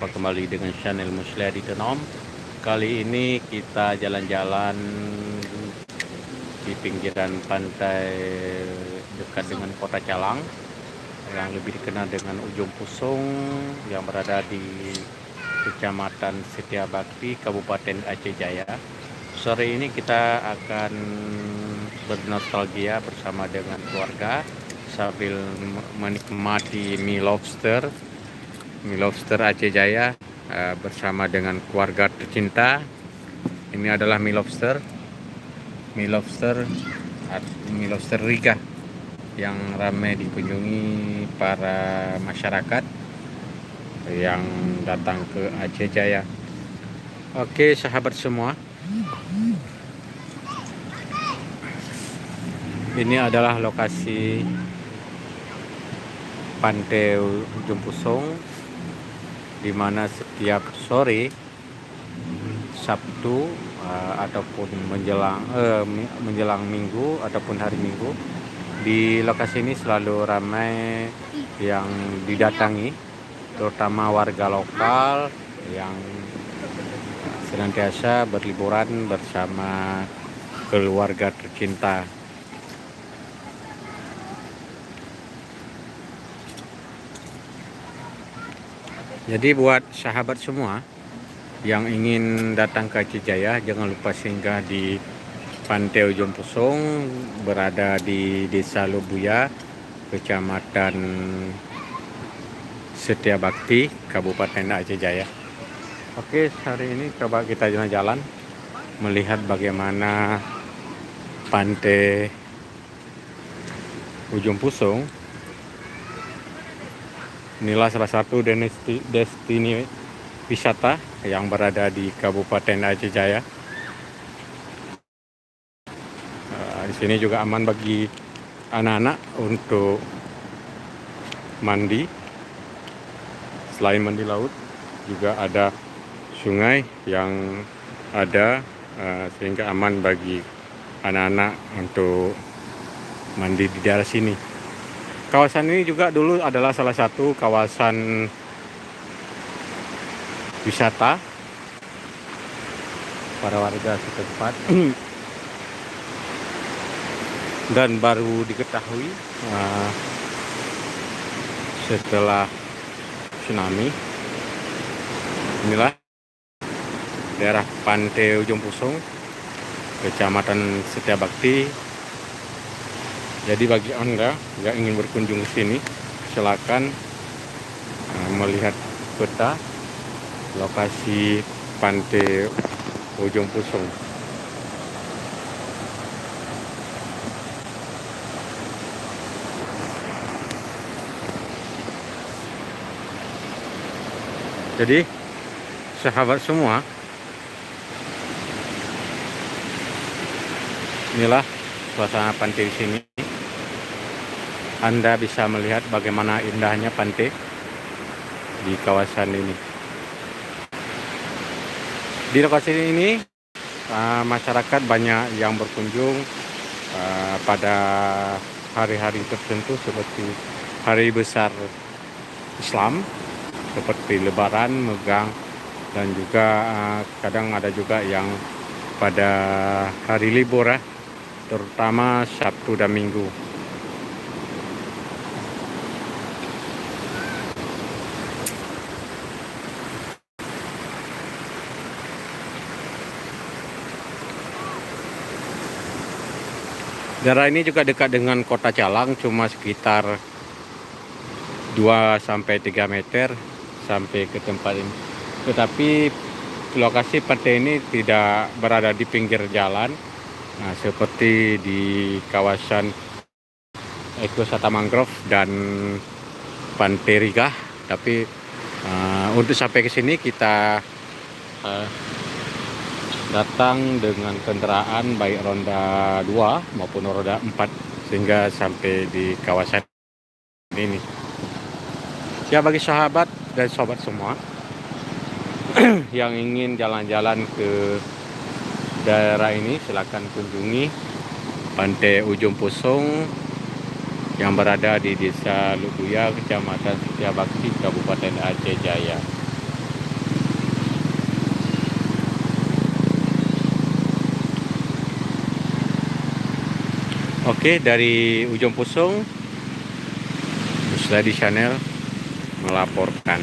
Kembali dengan channel Musliadi Tenom. Kali ini kita jalan-jalan di pinggiran pantai dekat dengan Kota Calang yang lebih dikenal dengan Ujung Pusung yang berada di Kecamatan Setiabakti, Kabupaten Aceh Jaya. Sore ini kita akan bernostalgia bersama dengan keluarga sambil menikmati mie lobster Aceh Jaya bersama dengan keluarga tercinta. Ini adalah mie lobster Riga yang ramai dikunjungi para masyarakat yang datang ke Aceh Jaya. Oke, sahabat semua, ini adalah lokasi Pantai Ujung Pusung, di mana setiap sore Sabtu ataupun menjelang Minggu ataupun hari Minggu, di lokasi ini selalu ramai yang didatangi, terutama warga lokal yang senantiasa berliburan bersama keluarga tercinta. Jadi buat sahabat semua yang ingin datang ke Aceh Jaya, jangan lupa singgah di Pantai Ujung Pusung, berada di Desa Lubuya, Kecamatan Setiabakti, Kabupaten Aceh Jaya. Oke, hari ini coba kita jalan-jalan melihat bagaimana Pantai Ujung Pusung. Inilah salah satu destinasi wisata yang berada di Kabupaten Aceh Jaya. Di sini juga aman bagi anak-anak untuk mandi. Selain mandi laut, juga ada sungai yang ada, sehingga aman bagi anak-anak untuk mandi di daerah sini. Kawasan ini juga dulu adalah salah satu kawasan wisata para warga setempat dan baru diketahui setelah tsunami. Inilah daerah Pantai Ujung Pusung, Kecamatan Setiabakti. Jadi bagi Anda yang ingin berkunjung ke sini, silakan melihat peta lokasi Pantai Ujung Pusung. Jadi sahabat semua, inilah suasana pantai di sini. Anda bisa melihat bagaimana indahnya pantai di kawasan ini. Di lokasi ini masyarakat banyak yang berkunjung pada hari-hari tertentu seperti hari besar Islam, seperti Lebaran, Megang, dan juga kadang ada juga yang pada hari libur, terutama Sabtu dan Minggu. Daerah ini juga dekat dengan Kota Calang, cuma sekitar 2-3 meter sampai ke tempat ini. Tetapi lokasi pantai ini tidak berada di pinggir jalan, seperti di kawasan ekowisata mangrove dan Pantai Riga. Tapi untuk sampai ke sini kita datang dengan kendaraan baik roda 2 maupun roda 4 sehingga sampai di kawasan ini. Ya, bagi sahabat dan sobat semua yang ingin jalan-jalan ke daerah ini, silakan kunjungi Pantai Ujung Pusung yang berada di Desa Lubuya, Kecamatan Setiabakti, Kabupaten Aceh Jaya. Oke, dari Ujung Pusung, Musladi Channel melaporkan.